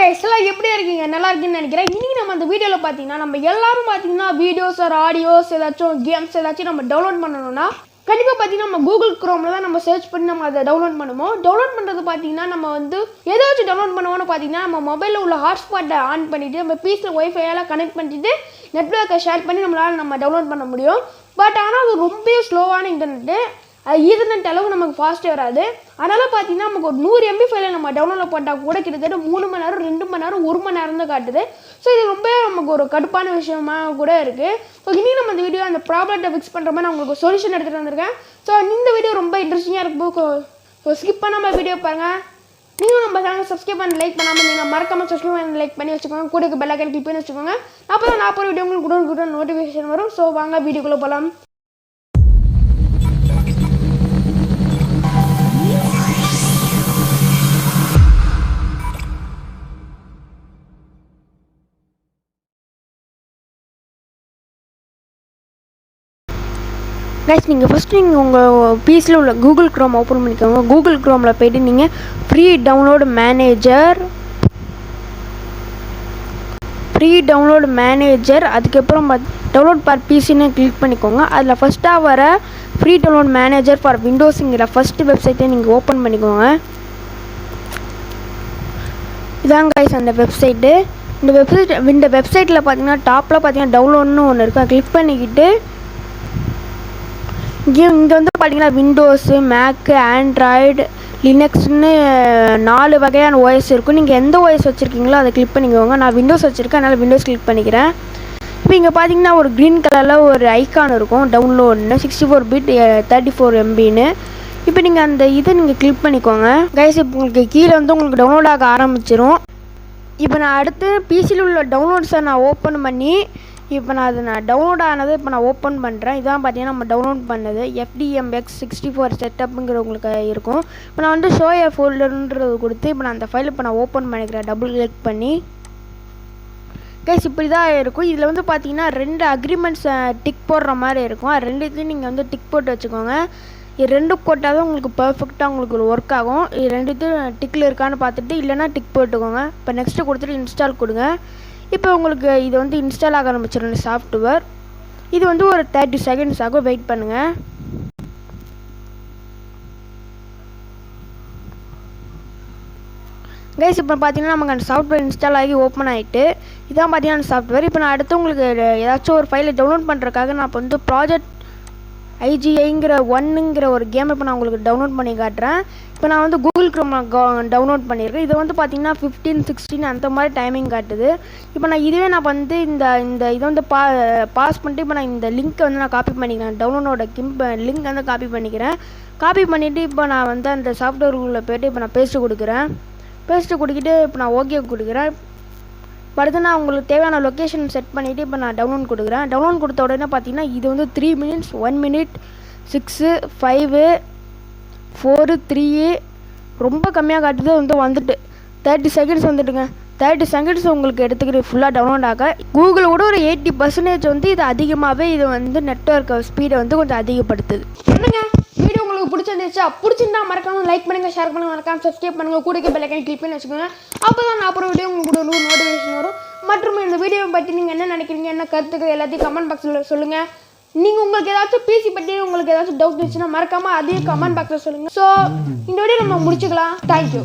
guys, எப்படி இருக்கீங்க? நல்லா இருக்கீங்கன்னு நினைக்கிறேன். இன்னைக்கு நம்ம அந்த வீடியோல பாத்தீங்கன்னா நம்ம எல்லாரும் பாத்தீங்கன்னா வீடியோஸ் ஆர் ஆடியோஸ் ஏதாச்சும் கேம்ஸ் ஏதாச்சும் நம்ம டவுன்லோட் பண்ணனும்னா கண்டிப்பா பாத்தீங்கன்னா நம்ம Google Chromeல தான் நம்ம சர்ச் பண்ணி நம்ம அதை டவுன்லோட் பண்ணுவோம். டவுன்லோட் பண்றது பாத்தீங்கன்னா நம்ம வந்து ஏதாச்சும் டவுன்லோட் பண்ணுவோம்னு பாத்தீங்கன்னா நம்ம மொபைல்ல உள்ள ஹாட்ஸ்பாட்டை ஆன் பண்ணிட்டு நம்ம பிசில வைஃபையால கனெக்ட் பண்ணிட்டு நெட்வொர்க்கை ஷேர் பண்ணி நம்மளால டவுன்லோட் பண்ண முடியும். பட் ஆனா அது ரொம்ப ஸ்லோவான இன்டர்நெட். ஈதர்நெட் அளவு நமக்கு ஃபாஸ்ட்டாக வராது. அதனால் பார்த்தீங்கன்னா நமக்கு ஒரு 100 MB ஃபைலை நம்ம டவுன்லோட் பண்ணால் கூட கிட்டத்தட்ட 3 மணி நேரம் 2 மணி நேரம் 1 மணி நேரம் தான் காட்டுது. ஸோ இது ரொம்ப நமக்கு ஒரு கடுப்பான விஷயமா கூட இருக்குது. ஸோ இன்றைக்கி நம்ம இந்த வீடியோ அந்த ப்ராப்ளத்தை ஃபிக்ஸ் பண்ணுற மாதிரி நான் உங்களுக்கு சொல்யூஷன் எடுத்துகிட்டு வந்திருக்கேன். ஸோ இந்த வீடியோ ரொம்ப இன்ட்ரெஸ்டிங்காக இருக்கும். ஸோ ஸ்கிப் பண்ணாமல் வீடியோ பாருங்கள். நீங்களும் நம்ம சேனல் சப்ஸ்கிரைப் பண்ணி லைக் பண்ணாமல் நீங்கள் மறக்காமல் சப்ஸ்கிரைப் பண்ணி லைக் பண்ணி வச்சுக்கோங்க. கூட பெல் ஐக்கான் கிளிக் பண்ணி வச்சுக்கோங்க. அப்போ தான் நான் போகிற வீடியோ உங்களுக்கு கூட நோட்டிஃபிகேஷன் வரும். ஸோ வாங்க வீடியோக்குள்ளே போகலாம். கைஸ், நீங்கள் ஃபஸ்ட்டு உங்கள் பிசியில் உள்ள Google Chrome ஓப்பன் பண்ணிக்கோங்க. Google Chromeல போய்ட்டு நீங்கள் ஃப்ரீ டவுன்லோடு மேனேஜர் அதுக்கப்புறம் டவுன்லோட் ஃபார் பிசின்னு கிளிக் பண்ணிக்கோங்க. அதில் ஃபஸ்ட்டாக வர ஃப்ரீ டவுன்லோட் மேனேஜர் ஃபார் விண்டோஸுங்கிற ஃபஸ்ட்டு வெப்சைட்டை நீங்கள் ஓப்பன் பண்ணிக்கோங்க. இதாங்க கைஸ் அந்த வெப்சைட்டு. இந்த வெப்சைட்டில் பார்த்தீங்கன்னா டாப்பில் பார்த்தீங்கன்னா டவுன்லோட்னு ஒன்று இருக்குது. கிளிக் பண்ணிக்கிட்டு இங்கே வந்து பார்த்தீங்கன்னா விண்டோஸு, மேக்கு, ஆண்ட்ராய்டு, லினக்ஸ்னு 4 வகையான ஓஎஸ் இருக்கும். நீங்கள் எந்த ஓஎஸ் வச்சுருக்கீங்களோ அதை கிளிக் பண்ணிக்கோங்க. நான் விண்டோஸ் வச்சுருக்கேன், அதனால் விண்டோஸ் கிளிக் பண்ணிக்கிறேன். இப்போ இங்கே பார்த்தீங்கன்னா ஒரு க்ரீன் கலரில் ஒரு ஐக்கான் இருக்கும் டவுன்லோட்னு 64 பிட் 34 MBன்னு. இப்போ நீங்கள் அந்த இதை நீங்கள் கிளிக் பண்ணிக்கோங்க. கைஸ், இப்போ உங்களுக்கு கீழே வந்து உங்களுக்கு டவுன்லோட் ஆக ஆரம்பிச்சிடும். இப்போ நான் அடுத்து பிசியில் உள்ள டவுன்லோட்ஸை நான் ஓப்பன் பண்ணி இப்போ நான் டவுன்லோட் ஆனது இப்போ நான் ஓப்பன் பண்ணுறேன். இதான் பார்த்தீங்கன்னா நம்ம டவுன்லோட் பண்ணது FDMX64 செட்டப்புங்கிற உங்களுக்கு இருக்கும். இப்போ நான் வந்து ஷோ ஏ ஃபோல்டருன்றது கொடுத்து இப்போ நான் அந்த ஃபைல் இப்போ நான் ஓப்பன் பண்ணிக்கிறேன் டபுள் கிளிக் பண்ணி. கைஸ், இப்படி தான் இருக்கும். இதில் வந்து பார்த்தீங்கன்னா 2 அக்ரிமெண்ட்ஸ் டிக் போடுற மாதிரி இருக்கும். அது ரெண்டுத்தையும் நீங்கள் வந்து டிக் போட்டு வச்சுக்கோங்க. இது 2 போட்டால் தான் உங்களுக்கு பர்ஃபெக்டாக உங்களுக்கு ஒர்க் ஆகும். இது ரெண்டுத்தையும் டிக்கில் இருக்கான்னு பார்த்துட்டு இல்லைனா டிக் போட்டுக்கோங்க. இப்போ நெக்ஸ்ட்டு கொடுத்துட்டு இன்ஸ்டால் கொடுங்க. இப்போ உங்களுக்கு இது வந்து இன்ஸ்டால் ஆக ஆரம்பிச்சிடும் சாஃப்ட்வேர். இது வந்து ஒரு 30 செகண்ட்ஸ் ஆகும். வெயிட் பண்ணுங்கள். கைஸ், இப்போ பார்த்தீங்கன்னா நமக்கு அந்த சாஃப்ட்வேர் இன்ஸ்டால் ஆகி ஓப்பன் ஆகிட்டு இதான் பார்த்தீங்கன்னா அந்த சாஃப்ட்வேர். இப்போ நான் அடுத்து உங்களுக்கு ஏதாச்சும் ஒரு ஃபைலை டவுன்லோட் பண்ணுறதுக்காக நான் இப்போ வந்து ப்ராஜெக்ட் IGIங்கிற 1ங்கிற ஒரு கேம் இப்போ நான் உங்களுக்கு டவுன்லோட் பண்ணி காட்டுறேன். இப்போ நான் வந்து Google Chrome டவுன்லோட் பண்ணியிருக்கேன். இது வந்து பார்த்தீங்கன்னா 15, 16 அந்த மாதிரி டைமிங் காட்டுது. இப்போ நான் இதுவே நான் வந்து இந்த இதை வந்து பாஸ் பண்ணிட்டு இப்போ நான் இந்த லிங்க்கை வந்து நான் காப்பி பண்ணிக்கிறேன். டவுன்லோடோட லிங்க் வந்து காப்பி பண்ணிக்கிறேன். காப்பி பண்ணிவிட்டு இப்போ நான் வந்து அந்த சாஃப்ட்வேருக்குள்ளே போய்ட்டு இப்போ நான் பேஸ்ட்டு கொடுக்குறேன். பேஸ்ட்டு கொடுக்கிட்டு இப்போ நான் ஓகே கொடுக்குறேன். அடுத்து நான் உங்களுக்கு தேவையான லொக்கேஷன் செட் பண்ணிவிட்டு இப்போ நான் டவுன்லோட் கொடுக்குறேன். டவுன்லோட் கொடுத்த உடனே பார்த்தீங்கன்னா இது வந்து 3 minutes 1 minute 6 5 4 3 ரொம்ப கம்மியாக காட்டுது. வந்துட்டு 30 செகண்ட்ஸ் வந்துட்டுங்க. 30 செகண்ட்ஸ் உங்களுக்கு எடுத்துக்கிட்டு ஃபுல்லாக டவுன்லோட் ஆக கூகுள் கூட ஒரு 80% வந்து இது அதிகமாகவே இது வந்து நெட்வொர்க் ஸ்பீடை வந்து கொஞ்சம் அதிகப்படுத்துது. என்னங்க வீடியோ உங்களுக்கு பிடிச்சிருந்தா மறக்காம லைக் பண்ணுங்கள், ஷேர் பண்ணுங்கள், மறக்காம சப்ஸ்கிரைப் பண்ணுங்கள், கூட பெல் ஐக்கான் கிளிக் பண்ணி வச்சுக்கோங்க. அப்போ தான் நான் அப்புறம் வீடியோ உங்களுக்கு ஒரு நோட்டிஃபிகேஷன் வரும். மற்றும் இந்த வீடியோவை பற்றி நீங்கள் என்ன நினைக்கிறீங்க, என்ன கருத்துக்கள் எல்லாத்தையும் கமெண்ட் பாக்ஸில் சொல்லுங்கள். நீங்கள் உங்களுக்கு ஏதாச்சும் பிசி பற்றி உங்களுக்கு ஏதாச்சும் டவுட் இருந்துச்சுன்னா மறக்காமல் அதையும் கமெண்ட் பாக்ஸில் சொல்லுங்கள். ஸோ இந்த வீடியோ நம்ம முடிச்சுக்கலாம். தேங்க்யூ.